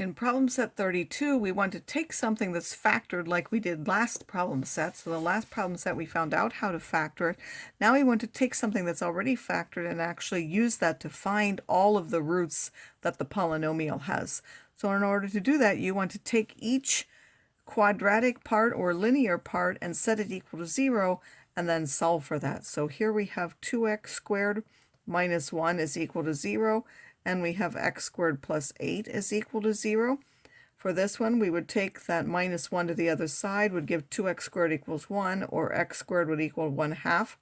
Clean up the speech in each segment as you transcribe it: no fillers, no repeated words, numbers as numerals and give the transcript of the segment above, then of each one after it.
In problem set 32, we want to take something that's factored like we did last problem set. So the last problem set we found out how to factor it. Now we want to take something that's already factored and actually use that to find all of the roots that the polynomial has. So in order to do that, you want to take each quadratic part or linear part and set it equal to 0 and then solve for that. So here we have 2x squared minus 1 is equal to 0. And we have x squared plus 8 is equal to 0. For this one, we would take that minus 1 to the other side, would give 2x squared equals 1, or x squared would equal 1/2.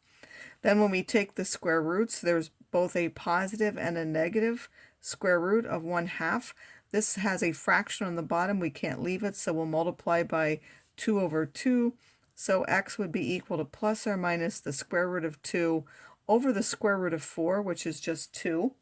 Then when we take the square roots, there's both a positive and a negative square root of 1/2. This has a fraction on the bottom. We can't leave it, so we'll multiply by 2 over 2. So x would be equal to plus or minus the square root of 2 over the square root of 4, which is just 2.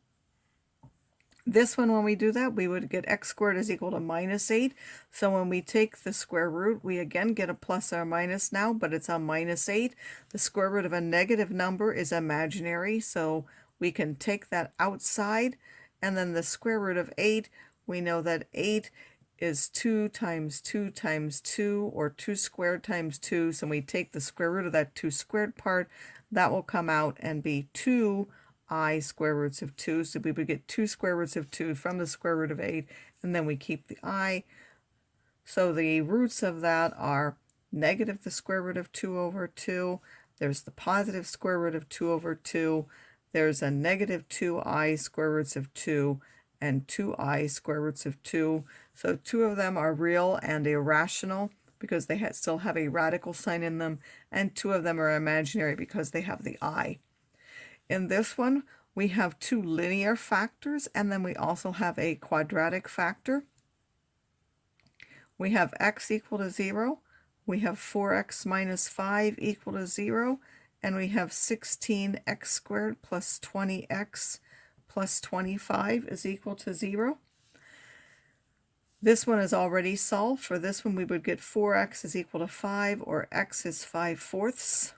This one, when we do that, we would get x squared is equal to minus 8. So when we take the square root, we again get a plus or minus now, but it's a minus 8. The square root of a negative number is imaginary, so we can take that outside. And then the square root of 8, we know that 8 is 2 times 2 times 2, or 2 squared times 2. So when we take the square root of that 2 squared part, that will come out and be 2i square roots of 2. So we would get 2 square roots of 2 from the square root of 8, and then we keep the I. So the roots of that are negative the square root of 2 over 2. There's the positive square root of 2 over 2. There's a negative 2i square roots of 2 and 2i square roots of 2. So 2 of them are real and irrational because they still have a radical sign in them, and 2 of them are imaginary because they have the I. In this one, we have 2 linear factors, and then we also have a quadratic factor. We have x equal to 0, we have 4x minus 5 equal to 0, and we have 16x squared plus 20x plus 25 is equal to 0. This one is already solved. For this one, we would get 4x is equal to 5, or x is 5/4.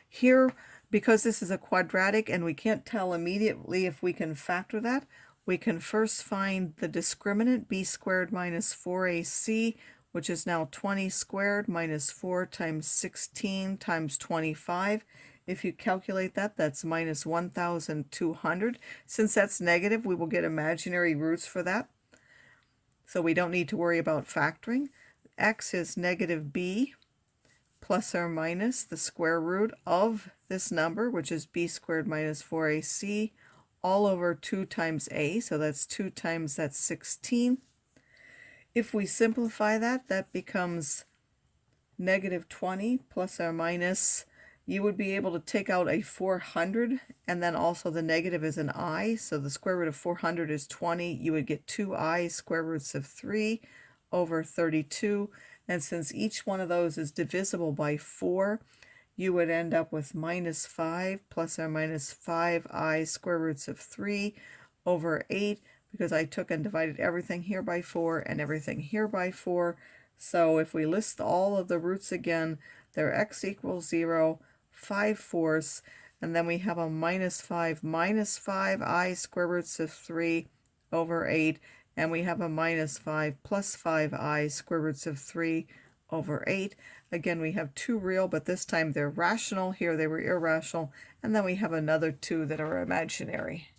Here, because this is a quadratic and we can't tell immediately if we can factor that, we can first find the discriminant, b squared minus 4ac, which is now 20 squared minus 4 times 16 times 25. If you calculate that, that's minus 1,200. Since that's negative, we will get imaginary roots for that. So we don't need to worry about factoring. X is negative b plus or minus the square root of this number, which is b squared minus 4ac, all over 2 times a, so that's 2 times that's 16. If we simplify that, that becomes negative 20 plus or minus. You would be able to take out a 400, and then also the negative is an I, so the square root of 400 is 20. You would get 2i square roots of 3 over 32, and since each one of those is divisible by 4, you would end up with minus 5 plus or minus 5i square roots of 3 over 8, because I took and divided everything here by 4 and everything here by 4. So if we list all of the roots again, they're x equals 0, 5/4, and then we have a minus 5 minus 5i square roots of 3 over 8, and we have a minus 5 plus 5i square roots of 3 over 8. Again, we have 2 real, but this time they're rational. Here they were irrational, and then we have another 2 that are imaginary.